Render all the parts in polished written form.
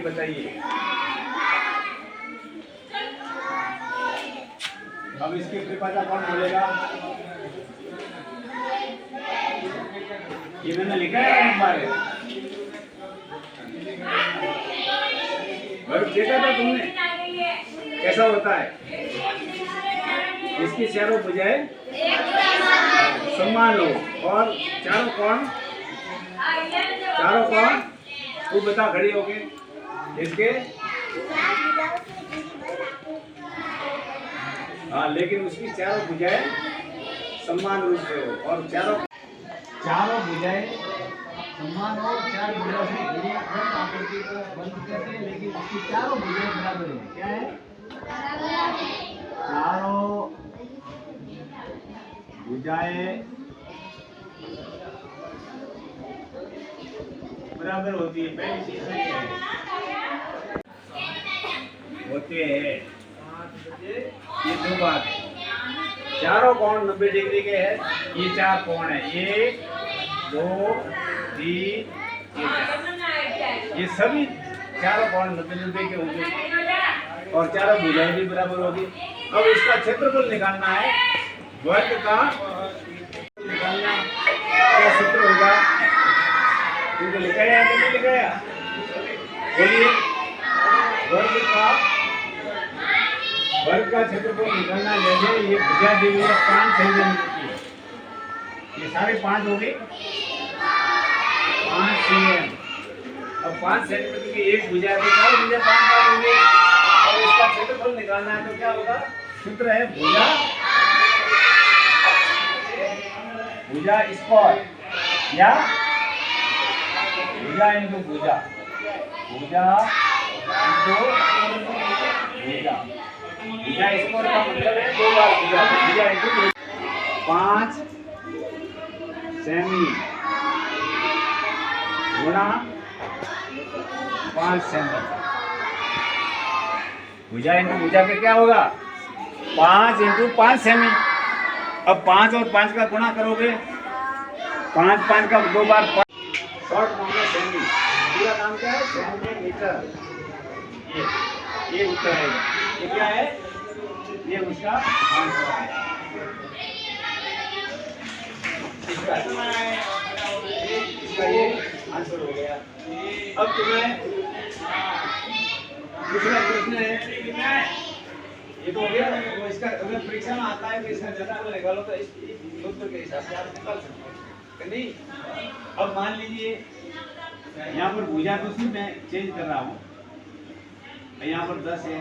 ये बताइए। अब इसके त्रिपादा कौन बोलेगा? ये मैंने लिखा है एक बार, देखा था तुमने कैसा होता है? इसकी चारों भुजाएं समान हो और चारों कोण तू बता खड़ी होके इसके। हाँ, लेकिन उसकी चारों भुजाएं समान रूप से हो और चारों भुजाएं समान हो। चार भुजाओं से घिरी आकृति को बंद कहते हैं, लेकिन उसकी चारों भुजाएं बराबर है। क्या है? चारों भुजाएं बराबर होती है। पहली चीज होते हैं ये दो बात है। चारों कोण 90 डिग्री के हैं। ये चार कोण है, 1 2 3 4। ये सभी चारों कोण 90 के होंगे और चारों भुजाएं भी बराबर होगी। अब इसका क्षेत्रफल निकालना है। वर्ग का निकालना क्या सूत्र होगा? तुमको लिखाया कि नहीं लिखाया? बोलिए। वर्ग का क्षेत्रफल निकालना। जैसे ये भुजा दी हुई है 5 सेंटीमीटर की, ये सारे 5 हो गए 5 cm। अब 5 सेंटीमीटर की एक भुजा है तो चार भुजा 5 होंगे और इसका क्षेत्रफल निकालना है तो क्या होगा? सूत्र है भुजा स्क्वायर या भुजा इंटू भुजा स्क्वायर का मतलब है 2 बार भुजा इंटू 5 सेमी गुणा 5 सेमी। भुजा इंटू भुजा का क्या होगा? 5 इंटू 5 सेमी। अब 5 और 5 का गुणा करोगे, 5 5 का 2 बार 5। शॉर्ट मामला सेमी, पूरा नाम क्या है? सेंटीमीटर। ये उत्तर है। ये क्या है? ये उसका आंसर है। इसका ये आंसर हो गया। अब तुम्हें दूसरा प्रश्न है। ये तो हो गया। तो इसका अगर परीक्षा में आता है कि इसका जनरल निकालो तो इस सूत्र के हिसाब से आप निकाल सकते हैं नहीं। अब मान लीजिए यहाँ पर भुजा दूसरी मैं चेंज कर रहा हूँ। यहाँ पर 10 है,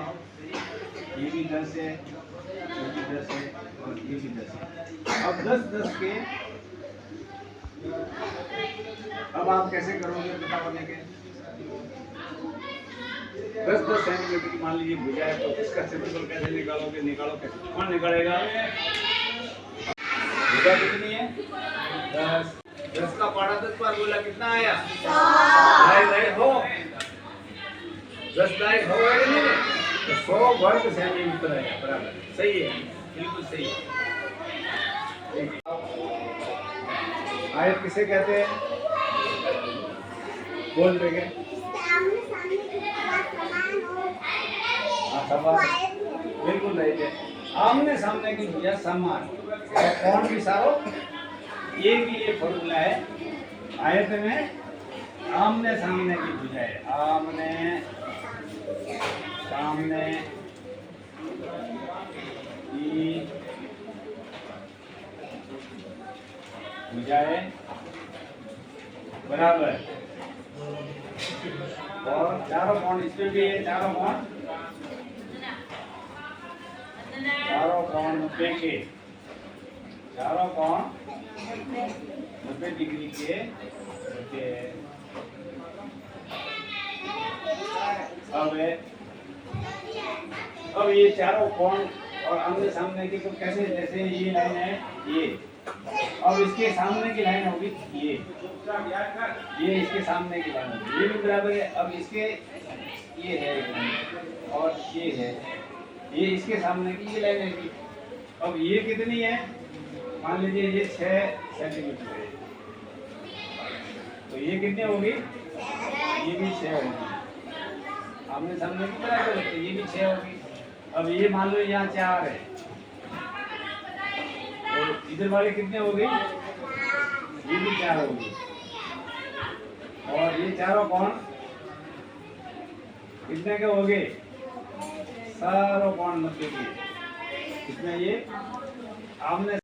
ये भी 10 है, ये भी 10 है और ये भी 10 है। अब 10 के अब आप कैसे करोगे पता करने के? 10 सेंटीमीटर की मान लीजिए भुजा है तो इसका क्षेत्रफल कैसे निकालोगे? निकालो कैसे? कौन निकालेगा? भुजा कितनी है? 10 का पारा 10 बार बोला कितना आया? 100 हो। 10 हो गए नहीं तो 100 वर्ग सेंटीमीटर है। बराबर, सही है, बिल्कुल सही है। आयत किसे कहते हैं? बोल देंगे। बिल्कुल नहीं है। आमने सामने की भुजा समान और कोण भी सारो। ये भी ये फॉर्मूला है आयत में। आमने सामने की भुजा है, आमने सामने की भुजाएं बराबर और चारों कोण इसमें भी है। चारों कोण 90 के, चारों कोण 90 डिग्री के होते हैं। अब ये चारों कोण और आमने सामने की तो कैसे? जैसे ये लाइन है ये, अब इसके सामने की लाइन होगी ये इसके सामने की लाइन होगी, ये भी बराबर है। अब इसके ये है और ये है, ये इसके सामने की ये लाइन है। अब ये कितनी है? मान लीजिए ये 6 सेंटीमीटर है तो ये कितनी होगी? ये भी 6 होगी। आमने सामने की बराबर होते हैं, ये भी 6 होगी। अब ये मान लो यहाँ 4 है और इधर वाले कितने हो गई, ये भी 4 होगी। और ये चारों कौन कितने के हो गए, सारों कौन 90 के। कितने ये आमने